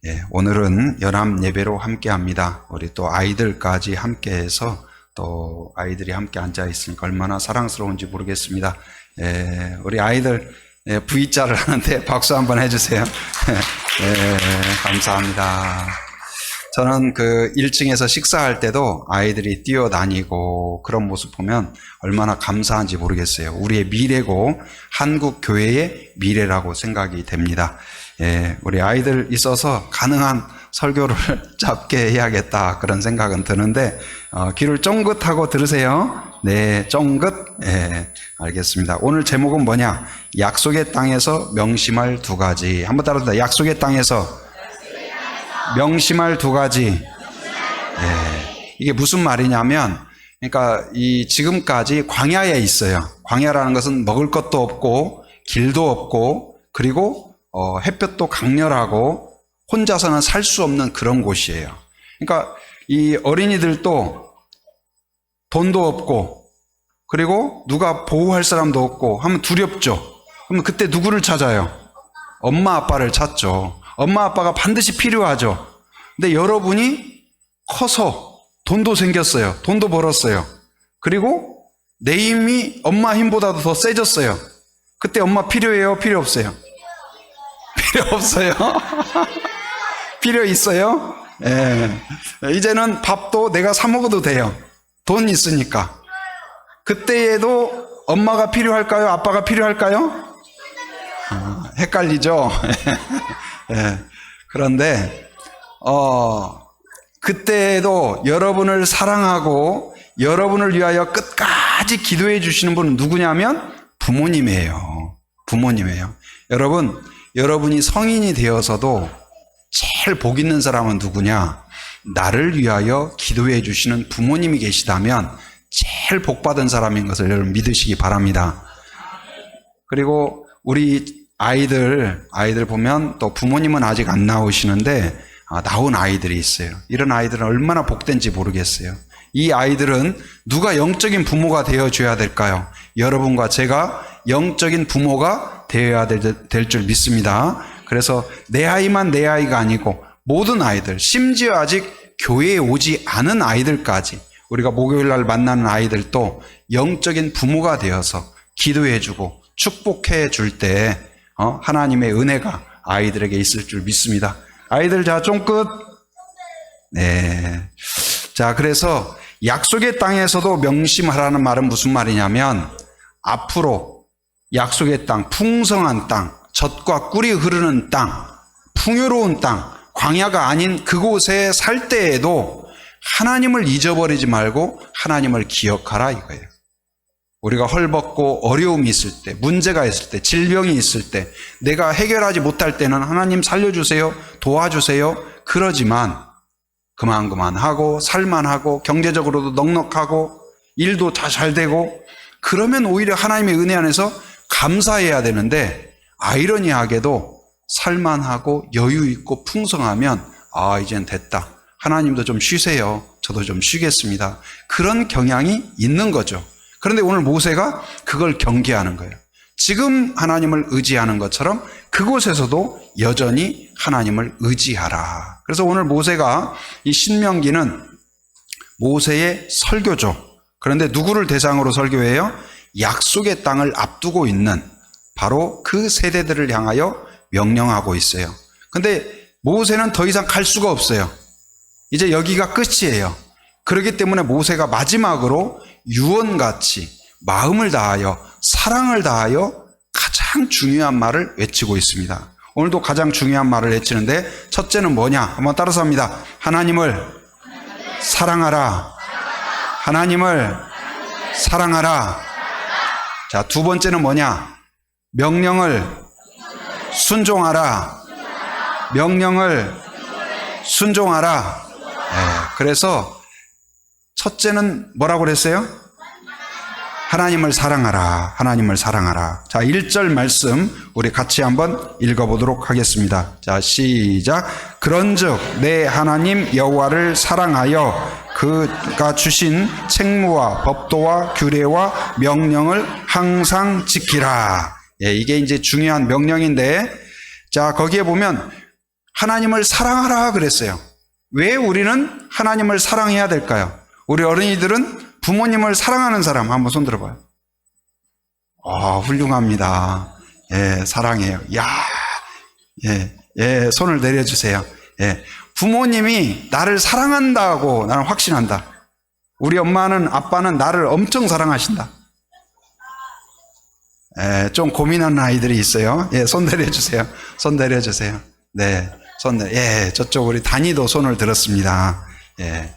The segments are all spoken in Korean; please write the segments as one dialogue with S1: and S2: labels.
S1: 예, 오늘은 연합 예배로 함께 합니다. 우리 또 아이들까지 함께 해서 또 아이들이 함께 앉아 있으니까 얼마나 사랑스러운지 모르겠습니다. 예, 우리 아이들 V자를 하는데 박수 한번 해주세요. 예, 감사합니다. 저는 그 1층에서 식사할 때도 아이들이 뛰어다니고 그런 모습 보면 얼마나 감사한지 모르겠어요. 우리의 미래고 한국 교회의 미래라고 생각이 됩니다. 예, 우리 아이들 있어서 가능한 설교를 짧게 해야겠다 그런 생각은 드는데 귀를 쫑긋하고 들으세요. 네, 쫑긋. 예, 알겠습니다. 오늘 제목은 뭐냐? 약속의 땅에서 명심할 두 가지. 한번 따라합니다. 약속의 땅에서 명심할 두 가지. 예, 이게 무슨 말이냐면, 그러니까 이 지금까지 광야에 있어요. 광야라는 것은 먹을 것도 없고 길도 없고 그리고 햇볕도 강렬하고 혼자서는 살 수 없는 그런 곳이에요. 그러니까 이 어린이들도 돈도 없고 그리고 누가 보호할 사람도 없고 하면 두렵죠. 그러면 그때 누구를 찾아요? 엄마 아빠를 찾죠. 엄마 아빠가 반드시 필요하죠. 근데 여러분이 커서 돈도 생겼어요. 돈도 벌었어요. 그리고 내 힘이 엄마 힘보다도 더 세졌어요. 그때 엄마 필요해요? 필요 없어요? 필요 없어요? 필요 있어요? 예. 이제는 밥도 내가 사 먹어도 돼요. 돈 있으니까. 그때에도 엄마가 필요할까요? 아빠가 필요할까요? 헷갈리죠? 예. 그런데 그때에도 여러분을 사랑하고 여러분을 위하여 끝까지 기도해 주시는 분은 누구냐면 부모님이에요. 부모님이에요. 여러분이 성인이 되어서도 제일 복 있는 사람은 누구냐? 나를 위하여 기도해 주시는 부모님이 계시다면 제일 복 받은 사람인 것을 여러분 믿으시기 바랍니다. 그리고 우리 아이들 보면 또 부모님은 아직 안 나오시는데 나온 아이들이 있어요. 이런 아이들은 얼마나 복된지 모르겠어요. 이 아이들은 누가 영적인 부모가 되어줘야 될까요? 여러분과 제가 영적인 부모가 되어야 될 줄 믿습니다. 그래서 내 아이만 내 아이가 아니고 모든 아이들, 심지어 아직 교회에 오지 않은 아이들까지 우리가 목요일 날 만나는 아이들도 영적인 부모가 되어서 기도해주고 축복해 줄 때 하나님의 은혜가 아이들에게 있을 줄 믿습니다. 아이들 자 쫑긋. 네. 자, 그래서 약속의 땅에서도 명심하라는 말은 무슨 말이냐면 앞으로 약속의 땅, 풍성한 땅, 젖과 꿀이 흐르는 땅, 풍요로운 땅, 광야가 아닌 그곳에 살 때에도 하나님을 잊어버리지 말고 하나님을 기억하라 이거예요. 우리가 헐벗고 어려움이 있을 때, 문제가 있을 때, 질병이 있을 때, 내가 해결하지 못할 때는 하나님 살려주세요, 도와주세요 그러지만 그만하고 살만하고 경제적으로도 넉넉하고 일도 다 잘 되고 그러면 오히려 하나님의 은혜 안에서 감사해야 되는데 아이러니하게도 살만하고 여유 있고 풍성하면 이젠 됐다. 하나님도 좀 쉬세요. 저도 좀 쉬겠습니다. 그런 경향이 있는 거죠. 그런데 오늘 모세가 그걸 경계하는 거예요. 지금 하나님을 의지하는 것처럼 그곳에서도 여전히 하나님을 의지하라. 그래서 오늘 모세가 이 신명기는 모세의 설교죠. 그런데 누구를 대상으로 설교해요? 약속의 땅을 앞두고 있는 바로 그 세대들을 향하여 명령하고 있어요. 근데 모세는 더 이상 갈 수가 없어요. 이제 여기가 끝이에요. 그렇기 때문에 모세가 마지막으로 유언같이 마음을 다하여 사랑을 다하여 가장 중요한 말을 외치고 있습니다. 오늘도 가장 중요한 말을 외치는데 첫째는 뭐냐? 한번 따라서 합니다. 하나님을 사랑하라. 하나님을 사랑하라. 자, 두 번째는 뭐냐? 명령을 순종하라. 명령을 순종하라. 네, 그래서 첫째는 뭐라고 그랬어요? 하나님을 사랑하라. 하나님을 사랑하라. 자, 1절 말씀 우리 같이 한번 읽어보도록 하겠습니다. 자, 시작. 그런즉 내 하나님 여호와를 사랑하여 그가 주신 책무와 법도와 규례와 명령을 항상 지키라. 예, 이게 이제 중요한 명령인데, 자, 거기에 보면 하나님을 사랑하라 그랬어요. 왜 우리는 하나님을 사랑해야 될까요? 우리 어린이들은 부모님을 사랑하는 사람 한번 손 들어봐요. 훌륭합니다. 예, 사랑해요. 손을 내려주세요. 예, 부모님이 나를 사랑한다고 나는 확신한다. 우리 엄마는 아빠는 나를 엄청 사랑하신다. 예, 좀 고민하는 아이들이 있어요. 예, 손 내려주세요. 손 내려주세요. 네, 저쪽 우리 단이도 손을 들었습니다. 예,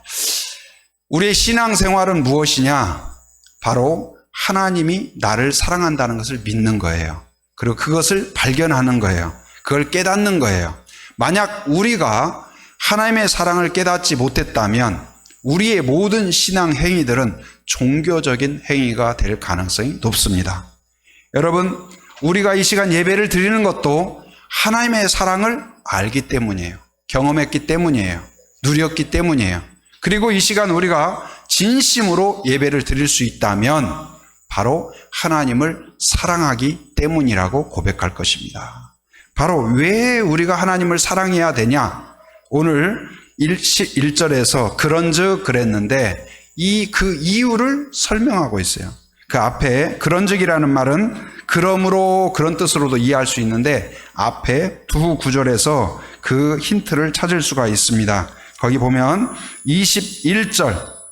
S1: 우리의 신앙생활은 무엇이냐? 바로 하나님이 나를 사랑한다는 것을 믿는 거예요. 그리고 그것을 발견하는 거예요. 그걸 깨닫는 거예요. 만약 우리가 하나님의 사랑을 깨닫지 못했다면 우리의 모든 신앙 행위들은 종교적인 행위가 될 가능성이 높습니다. 여러분, 우리가 이 시간 예배를 드리는 것도 하나님의 사랑을 알기 때문이에요. 경험했기 때문이에요. 누렸기 때문이에요. 그리고 이 시간 우리가 진심으로 예배를 드릴 수 있다면 바로 하나님을 사랑하기 때문이라고 고백할 것입니다. 바로 왜 우리가 하나님을 사랑해야 되냐? 오늘 1절에서 그런즉 그랬는데 그 이유를 설명하고 있어요. 그 앞에 그런즉이라는 말은 그러므로 그런 뜻으로도 이해할 수 있는데 앞에 두 구절에서 그 힌트를 찾을 수가 있습니다. 거기 보면 21절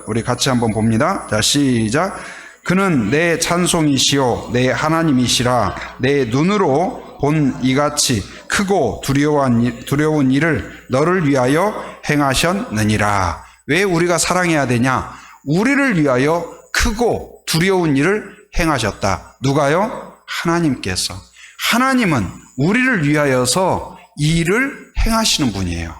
S1: 우리 같이 한번 봅니다. 자, 시작. 그는 내 찬송이시요 내 하나님이시라. 내 눈으로 본 이같이 크고 두려운 일을 너를 위하여 행하셨느니라. 왜 우리가 사랑해야 되냐? 우리를 위하여 크고 두려운 일을 행하셨다. 누가요? 하나님께서. 하나님은 우리를 위하여서 이 일을 행하시는 분이에요.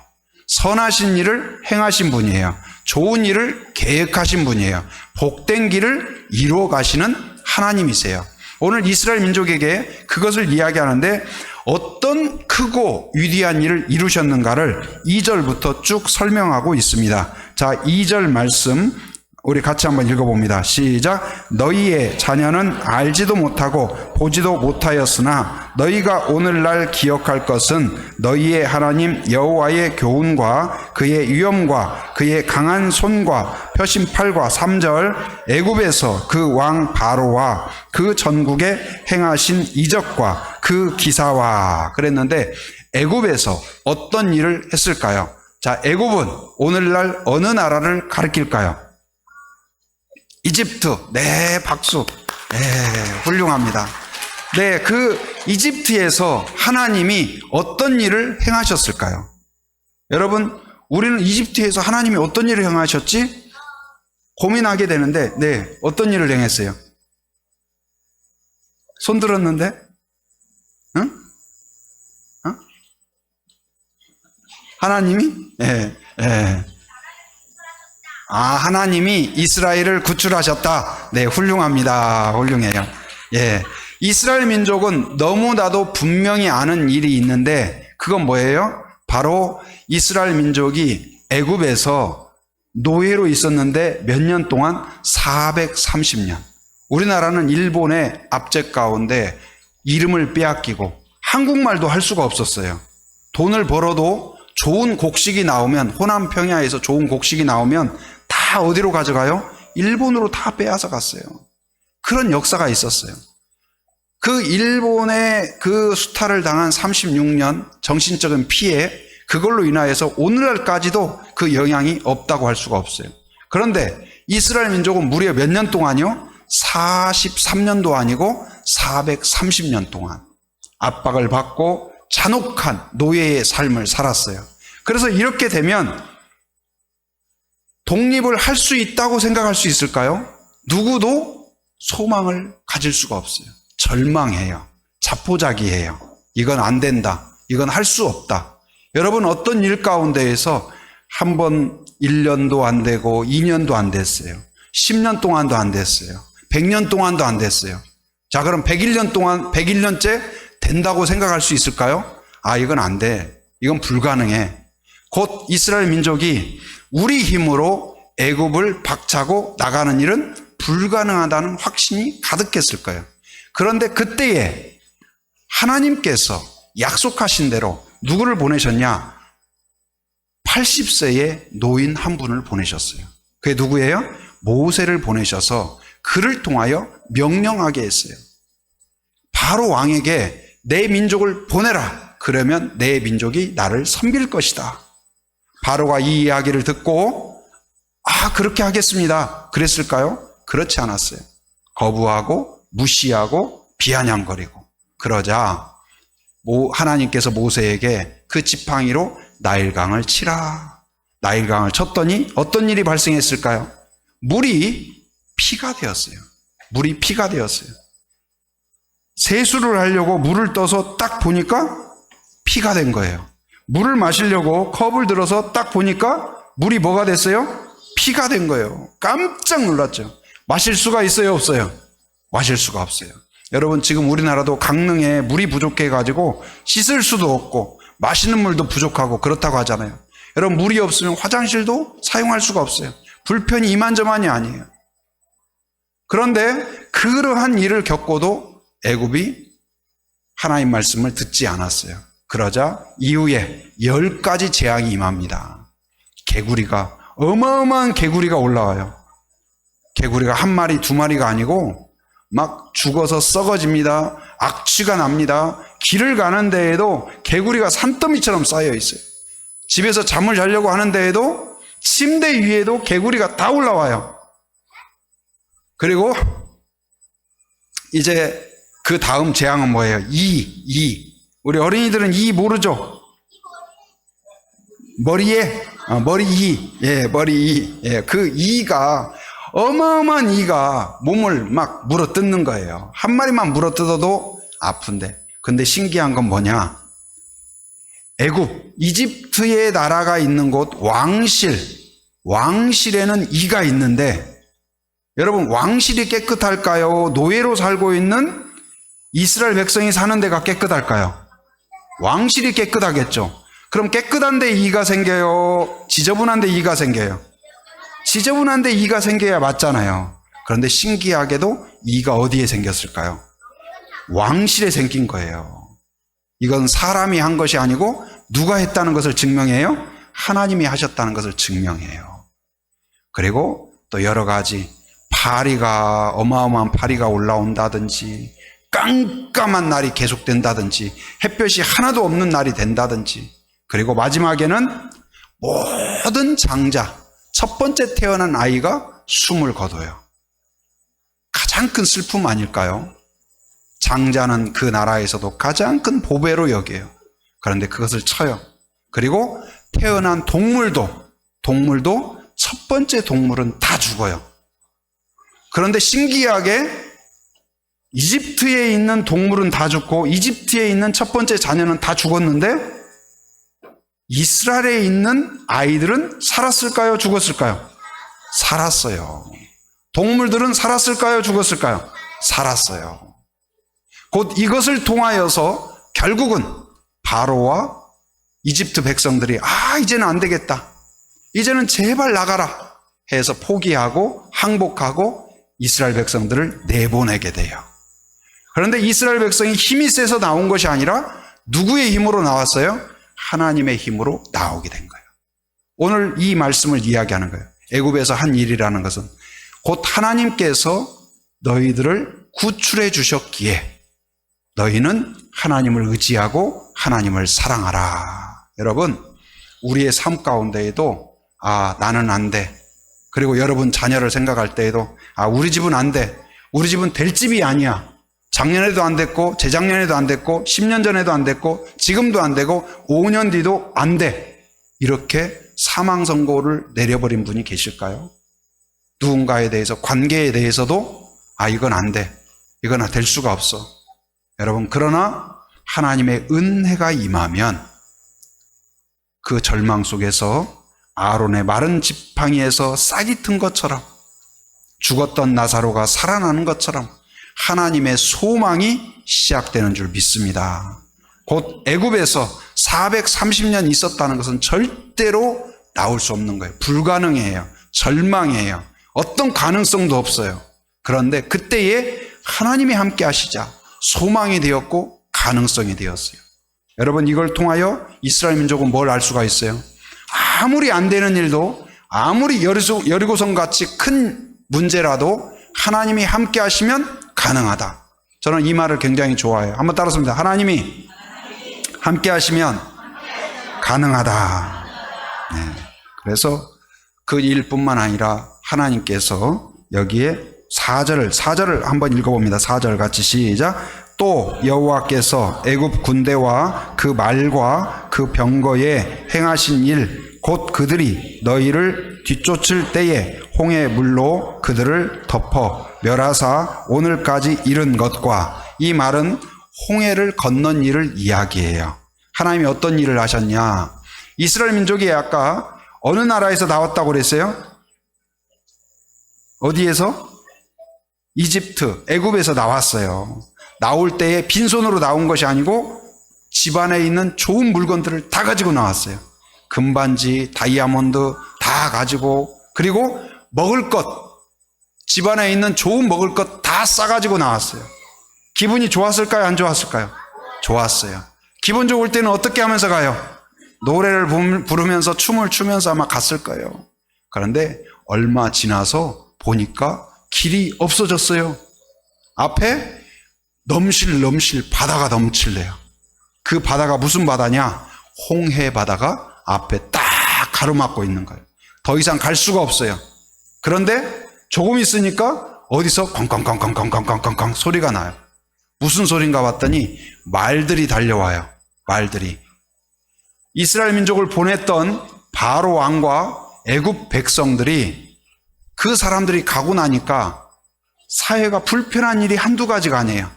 S1: 선하신 일을 행하신 분이에요. 좋은 일을 계획하신 분이에요. 복된 길을 이루어 가시는 하나님이세요. 오늘 이스라엘 민족에게 그것을 이야기하는데 어떤 크고 위대한 일을 이루셨는가를 2절부터 쭉 설명하고 있습니다. 자, 2절 말씀 우리 같이 한번 읽어봅니다. 시작. 너희의 자녀는 알지도 못하고 보지도 못하였으나 너희가 오늘날 기억할 것은 너희의 하나님 여호와의 교훈과 그의 위엄과 그의 강한 손과 펴신 팔과 3절 애굽에서 그 왕 바로와 그 전국에 행하신 이적과 그 기사와 그랬는데 애굽에서 어떤 일을 했을까요? 자, 애굽은 오늘날 어느 나라를 가리킬까요? 이집트. 네, 박수. 네, 훌륭합니다. 네, 그 이집트에서 하나님이 어떤 일을 행하셨을까요? 여러분, 우리는 이집트에서 하나님이 어떤 일을 행하셨지? 고민하게 되는데, 네, 어떤 일을 행했어요? 손 들었는데? 응? 하나님이? 네, 네. 하나님이 이스라엘을 구출하셨다. 네, 훌륭합니다. 훌륭해요. 예. 이스라엘 민족은 너무나도 분명히 아는 일이 있는데 그건 뭐예요? 바로 이스라엘 민족이 애굽에서 노예로 있었는데 몇 년 동안 430년. 우리나라는 일본의 압제 가운데 이름을 빼앗기고 한국말도 할 수가 없었어요. 돈을 벌어도 좋은 곡식이 나오면 호남 평야에서 좋은 곡식이 나오면 다 어디로 가져가요? 일본으로 다 빼앗아 갔어요. 그런 역사가 있었어요. 그 일본의 그 수탈을 당한 36년 정신적인 피해 그걸로 인하여서 오늘날까지도 그 영향이 없다고 할 수가 없어요. 그런데 이스라엘 민족은 무려 몇 년 동안요? 43년도 아니고 430년 동안 압박을 받고 잔혹한 노예의 삶을 살았어요. 그래서 이렇게 되면 독립을 할 수 있다고 생각할 수 있을까요? 누구도 소망을 가질 수가 없어요. 절망해요. 자포자기해요. 이건 안 된다. 이건 할 수 없다. 여러분 어떤 일 가운데에서 한 번 1년도 안 되고 2년도 안 됐어요. 10년 동안도 안 됐어요. 100년 동안도 안 됐어요. 자, 그럼 101년 동안 101년째 된다고 생각할 수 있을까요? 이건 안 돼. 이건 불가능해. 곧 이스라엘 민족이 우리 힘으로 애굽을 박차고 나가는 일은 불가능하다는 확신이 가득했을 거예요. 그런데 그때에 하나님께서 약속하신 대로 누구를 보내셨냐? 80세의 노인 한 분을 보내셨어요. 그게 누구예요? 모세를 보내셔서 그를 통하여 명령하게 했어요. 바로 왕에게 내 민족을 보내라. 그러면 내 민족이 나를 섬길 것이다. 바로가 이 이야기를 듣고 그렇게 하겠습니다. 그랬을까요? 그렇지 않았어요. 거부하고 무시하고 비아냥거리고 그러자 하나님께서 모세에게 그 지팡이로 나일강을 치라. 나일강을 쳤더니 어떤 일이 발생했을까요? 물이 피가 되었어요. 물이 피가 되었어요. 세수를 하려고 물을 떠서 딱 보니까 피가 된 거예요. 물을 마시려고 컵을 들어서 딱 보니까 물이 뭐가 됐어요? 피가 된 거예요. 깜짝 놀랐죠. 마실 수가 있어요, 없어요? 마실 수가 없어요. 여러분, 지금 우리나라도 강릉에 물이 부족해가지고 씻을 수도 없고 마시는 물도 부족하고 그렇다고 하잖아요. 여러분, 물이 없으면 화장실도 사용할 수가 없어요. 불편이 이만저만이 아니에요. 그런데 그러한 일을 겪고도 애굽이 하나님 말씀을 듣지 않았어요. 그러자 이후에 10가지 재앙이 임합니다. 개구리가, 어마어마한 개구리가 올라와요. 개구리가 한 마리, 두 마리가 아니고 막 죽어서 썩어집니다. 악취가 납니다. 길을 가는 데에도 개구리가 산더미처럼 쌓여 있어요. 집에서 잠을 자려고 하는 데에도 침대 위에도 개구리가 다 올라와요. 그리고 이제 그 다음 재앙은 뭐예요? 이. 우리 어린이들은 이 모르죠? 머리에, 머리 이. 예, 머리 이. 예, 그 이가, 어마어마한 이가 몸을 막 물어뜯는 거예요. 한 마리만 물어뜯어도 아픈데. 근데 신기한 건 뭐냐? 애굽, 이집트의 나라가 있는 곳 왕실에는 이가 있는데, 여러분, 왕실이 깨끗할까요? 노예로 살고 있는 이스라엘 백성이 사는 데가 깨끗할까요? 왕실이 깨끗하겠죠. 그럼 깨끗한 데 이가 생겨요? 지저분한 데 이가 생겨요? 지저분한 데 이가 생겨야 맞잖아요. 그런데 신기하게도 이가 어디에 생겼을까요? 왕실에 생긴 거예요. 이건 사람이 한 것이 아니고 누가 했다는 것을 증명해요? 하나님이 하셨다는 것을 증명해요. 그리고 또 여러 가지 어마어마한 파리가 올라온다든지, 깜깜한 날이 계속된다든지, 햇볕이 하나도 없는 날이 된다든지, 그리고 마지막에는 모든 장자, 첫 번째 태어난 아이가 숨을 거둬요. 가장 큰 슬픔 아닐까요? 장자는 그 나라에서도 가장 큰 보배로 여겨요. 그런데 그것을 쳐요. 그리고 태어난 동물도 첫 번째 동물은 다 죽어요. 그런데 신기하게 이집트에 있는 동물은 다 죽고 이집트에 있는 첫 번째 자녀는 다 죽었는데 이스라엘에 있는 아이들은 살았을까요? 죽었을까요? 살았어요. 동물들은 살았을까요? 죽었을까요? 살았어요. 곧 이것을 통하여서 결국은 바로와 이집트 백성들이 이제는 안 되겠다. 이제는 제발 나가라 해서 포기하고 항복하고 이스라엘 백성들을 내보내게 돼요. 그런데 이스라엘 백성이 힘이 세서 나온 것이 아니라 누구의 힘으로 나왔어요? 하나님의 힘으로 나오게 된 거예요. 오늘 이 말씀을 이야기하는 거예요. 애굽에서 한 일이라는 것은 곧 하나님께서 너희들을 구출해 주셨기에 너희는 하나님을 의지하고 하나님을 사랑하라. 여러분, 우리의 삶 가운데에도 나는 안 돼. 그리고 여러분 자녀를 생각할 때에도 우리 집은 안 돼. 우리 집은 될 집이 아니야. 작년에도 안 됐고 재작년에도 안 됐고 10년 전에도 안 됐고 지금도 안 되고 5년 뒤도 안 돼. 이렇게 사망 선고를 내려버린 분이 계실까요? 누군가에 대해서, 관계에 대해서도 이건 안 돼. 이건 될 수가 없어. 여러분, 그러나 하나님의 은혜가 임하면 그 절망 속에서 아론의 마른 지팡이에서 싹이 튼 것처럼, 죽었던 나사로가 살아나는 것처럼 하나님의 소망이 시작되는 줄 믿습니다. 곧 애굽에서 430년 있었다는 것은 절대로 나올 수 없는 거예요. 불가능해요. 절망이에요. 어떤 가능성도 없어요. 그런데 그때에 하나님이 함께 하시자 소망이 되었고 가능성이 되었어요. 여러분, 이걸 통하여 이스라엘 민족은 뭘 알 수가 있어요? 아무리 안 되는 일도, 아무리 여리고성 같이 큰 문제라도 하나님이 함께 하시면 가능하다. 저는 이 말을 굉장히 좋아해요. 한번 따라서입니다. 하나님이 함께 하시면 가능하다. 네. 그래서 그 일뿐만 아니라 하나님께서 여기에 4절을 한번 읽어봅니다. 4절 같이 시작. 또 여호와께서 애굽 군대와 그 말과 그 병거에 행하신 일 곧 그들이 너희를 뒤쫓을 때에 홍해 물로 그들을 덮어 멸하사 오늘까지 이른 것과, 이 말은 홍해를 건넌 일을 이야기해요. 하나님이 어떤 일을 하셨냐? 이스라엘 민족이 아까 어느 나라에서 나왔다고 그랬어요? 어디에서? 이집트, 애굽에서 나왔어요. 나올 때에 빈손으로 나온 것이 아니고 집안에 있는 좋은 물건들을 다 가지고 나왔어요. 금반지, 다이아몬드 다 가지고, 그리고 먹을 것, 집안에 있는 좋은 먹을 것 다 싸가지고 나왔어요. 기분이 좋았을까요? 안 좋았을까요? 좋았어요. 기분 좋을 때는 어떻게 하면서 가요? 노래를 부르면서 춤을 추면서 아마 갔을 거예요. 그런데 얼마 지나서 보니까 길이 없어졌어요. 앞에 넘실 바다가 넘칠래요. 그 바다가 무슨 바다냐? 홍해 바다가 앞에 딱 가로막고 있는 거예요. 더 이상 갈 수가 없어요. 그런데 조금 있으니까 어디서 쾅쾅쾅쾅쾅쾅쾅쾅 소리가 나요. 무슨 소린가 봤더니 말들이 달려와요. 말들이. 이스라엘 민족을 보냈던 바로 왕과 애굽 백성들이, 그 사람들이 가고 나니까 사회가 불편한 일이 한두 가지가 아니에요.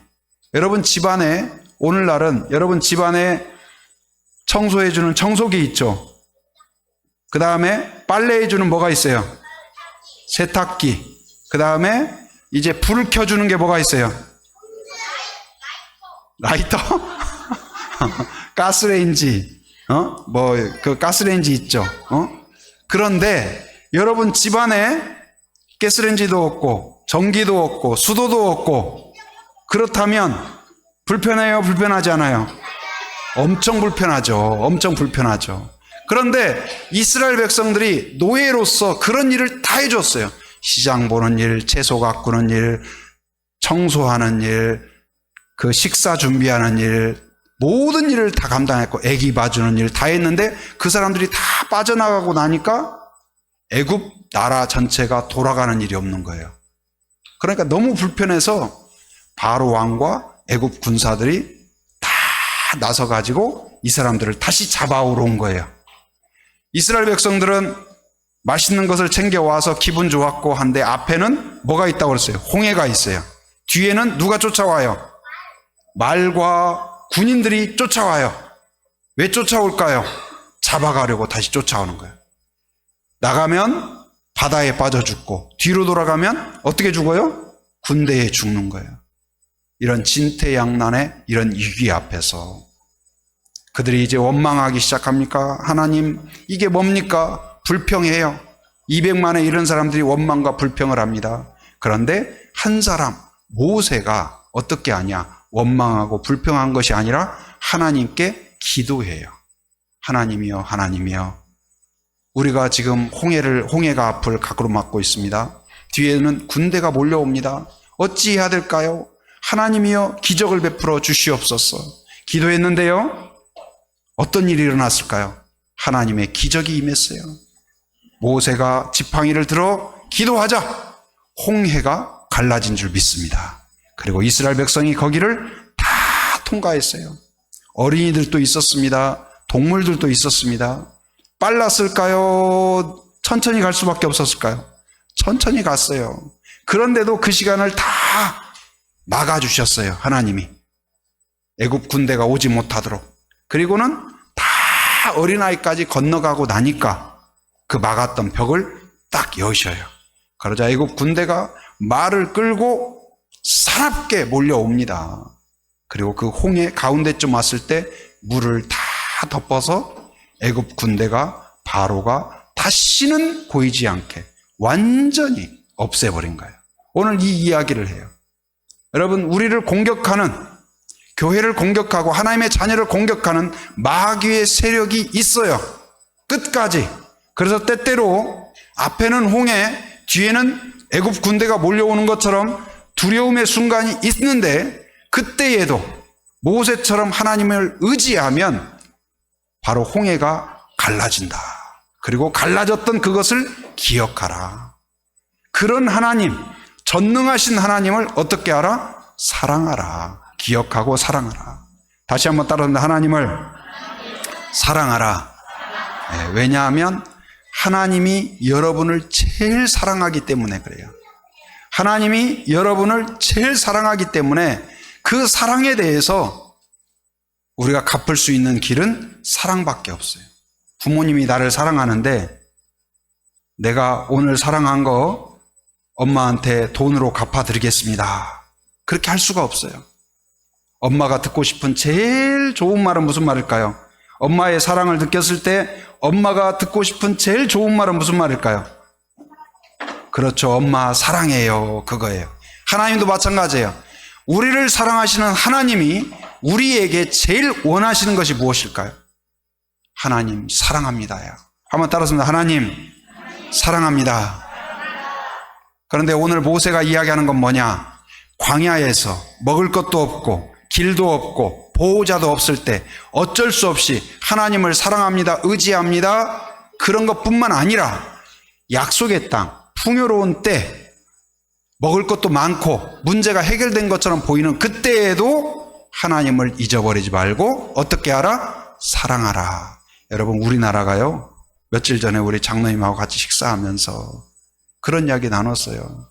S1: 여러분 집안에, 오늘날은 여러분 집안에 청소해주는 청소기 있죠. 그 다음에 빨래해주는 뭐가 있어요? 세탁기. 그 다음에 이제 불을 켜주는 게 뭐가 있어요? 라이터? 가스레인지. 그 가스레인지 있죠. 그런데 여러분 집안에 가스레인지도 없고 전기도 없고 수도도 없고, 그렇다면 불편해요? 불편하지 않아요? 엄청 불편하죠. 엄청 불편하죠. 그런데 이스라엘 백성들이 노예로서 그런 일을 다 해줬어요. 시장 보는 일, 채소 가꾸는 일, 청소하는 일, 그 식사 준비하는 일, 모든 일을 다 감당했고, 애기 봐주는 일 다 했는데 그 사람들이 다 빠져나가고 나니까 애굽 나라 전체가 돌아가는 일이 없는 거예요. 그러니까 너무 불편해서 바로 왕과 애굽 군사들이 다 나서가지고 이 사람들을 다시 잡아오러 온 거예요. 이스라엘 백성들은 맛있는 것을 챙겨와서 기분 좋았고 한데, 앞에는 뭐가 있다고 그랬어요? 홍해가 있어요. 뒤에는 누가 쫓아와요? 말과 군인들이 쫓아와요. 왜 쫓아올까요? 잡아가려고 다시 쫓아오는 거예요. 나가면 바다에 빠져 죽고, 뒤로 돌아가면 어떻게 죽어요? 군대에 죽는 거예요. 이런 진퇴양난의 이런 위기 앞에서 그들이 이제 원망하기 시작합니까? 하나님, 이게 뭡니까? 불평해요. 200만의 이런 사람들이 원망과 불평을 합니다. 그런데 한 사람, 모세가 어떻게 하냐? 원망하고 불평한 것이 아니라 하나님께 기도해요. 하나님이여, 하나님이여, 우리가 지금 홍해가 앞을 가로막고 있습니다. 뒤에는 군대가 몰려옵니다. 어찌해야 될까요? 하나님이여, 기적을 베풀어 주시옵소서. 기도했는데요, 어떤 일이 일어났을까요? 하나님의 기적이 임했어요. 모세가 지팡이를 들어 기도하자 홍해가 갈라진 줄 믿습니다. 그리고 이스라엘 백성이 거기를 다 통과했어요. 어린이들도 있었습니다. 동물들도 있었습니다. 빨랐을까요? 천천히 갈 수밖에 없었을까요? 천천히 갔어요. 그런데도 그 시간을 다 막아주셨어요. 하나님이. 애굽 군대가 오지 못하도록. 그리고는 다 어린아이까지 건너가고 나니까 그 막았던 벽을 딱 여셔요. 그러자 애굽 군대가 말을 끌고 사납게 몰려옵니다. 그리고 그 홍해 가운데쯤 왔을 때 물을 다 덮어서 애굽 군대가, 바로가 다시는 보이지 않게 완전히 없애버린 거예요. 오늘 이 이야기를 해요. 여러분, 우리를 공격하는 교회를 공격하고 하나님의 자녀를 공격하는 마귀의 세력이 있어요. 끝까지. 그래서 때때로 앞에는 홍해, 뒤에는 애굽 군대가 몰려오는 것처럼 두려움의 순간이 있는데, 그때에도 모세처럼 하나님을 의지하면 바로 홍해가 갈라진다. 그리고 갈라졌던 그것을 기억하라. 그런 하나님, 전능하신 하나님을 어떻게 하라? 사랑하라. 기억하고 사랑하라. 다시 한번 따라합니다. 하나님을 사랑하라. 네, 왜냐하면 하나님이 여러분을 제일 사랑하기 때문에 그래요. 하나님이 여러분을 제일 사랑하기 때문에 그 사랑에 대해서 우리가 갚을 수 있는 길은 사랑밖에 없어요. 부모님이 나를 사랑하는데 내가 오늘 사랑한 거 엄마한테 돈으로 갚아드리겠습니다. 그렇게 할 수가 없어요. 엄마가 듣고 싶은 제일 좋은 말은 무슨 말일까요? 엄마의 사랑을 느꼈을 때 엄마가 듣고 싶은 제일 좋은 말은 무슨 말일까요? 그렇죠. 엄마 사랑해요. 그거예요. 하나님도 마찬가지예요. 우리를 사랑하시는 하나님이 우리에게 제일 원하시는 것이 무엇일까요? 하나님 사랑합니다요. 한번 따라서 하나님 사랑합니다. 그런데 오늘 모세가 이야기하는 건 뭐냐? 광야에서 먹을 것도 없고 길도 없고 보호자도 없을 때 어쩔 수 없이 하나님을 사랑합니다, 의지합니다, 그런 것뿐만 아니라 약속의 땅, 풍요로운 때 먹을 것도 많고 문제가 해결된 것처럼 보이는 그때에도 하나님을 잊어버리지 말고 어떻게 하라? 사랑하라. 여러분, 우리나라가요, 며칠 전에 우리 장로님하고 같이 식사하면서 그런 이야기 나눴어요.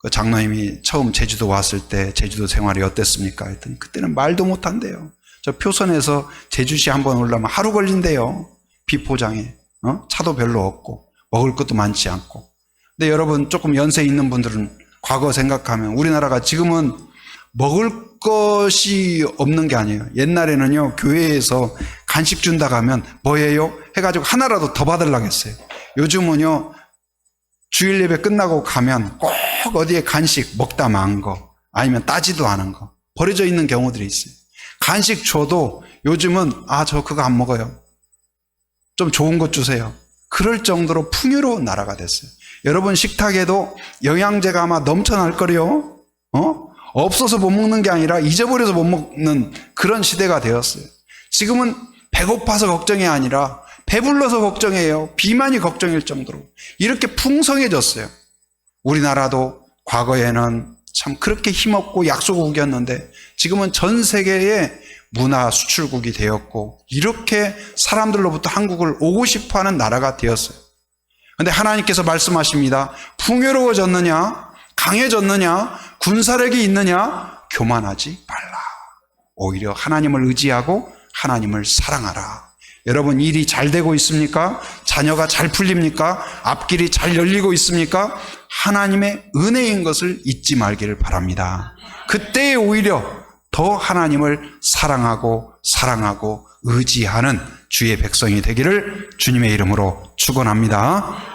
S1: 그 장로님이 처음 제주도 왔을 때 제주도 생활이 어땠습니까? 했더니 그때는 말도 못한대요. 저 표선에서 제주시 한번 오려면 하루 걸린대요. 비포장에. 차도 별로 없고 먹을 것도 많지 않고. 근데 여러분, 조금 연세 있는 분들은 과거 생각하면 우리나라가 지금은 먹을 것이 없는 게 아니에요. 옛날에는요, 교회에서 간식 준다고 하면 뭐예요? 해가지고 하나라도 더 받으려고 했어요. 요즘은요, 주일 예배 끝나고 가면 꼭 어디에 간식 먹다 만 거, 아니면 따지도 않은 거 버려져 있는 경우들이 있어요. 간식 줘도 요즘은 저 그거 안 먹어요. 좀 좋은 것 주세요. 그럴 정도로 풍요로운 나라가 됐어요. 여러분, 식탁에도 영양제가 아마 넘쳐날 거요. 없어서 못 먹는 게 아니라 잊어버려서 못 먹는 그런 시대가 되었어요. 지금은 배고파서 걱정이 아니라 배불러서 걱정해요. 비만이 걱정일 정도로 이렇게 풍성해졌어요. 우리나라도 과거에는 참 그렇게 힘없고 약소국이었는데 지금은 전 세계의 문화 수출국이 되었고 이렇게 사람들로부터 한국을 오고 싶어하는 나라가 되었어요. 그런데 하나님께서 말씀하십니다. 풍요로워졌느냐, 강해졌느냐, 군사력이 있느냐, 교만하지 말라. 오히려 하나님을 의지하고 하나님을 사랑하라. 여러분, 일이 잘 되고 있습니까? 자녀가 잘 풀립니까? 앞길이 잘 열리고 있습니까? 하나님의 은혜인 것을 잊지 말기를 바랍니다. 그때 오히려 더 하나님을 사랑하고 의지하는 주의 백성이 되기를 주님의 이름으로 축원합니다.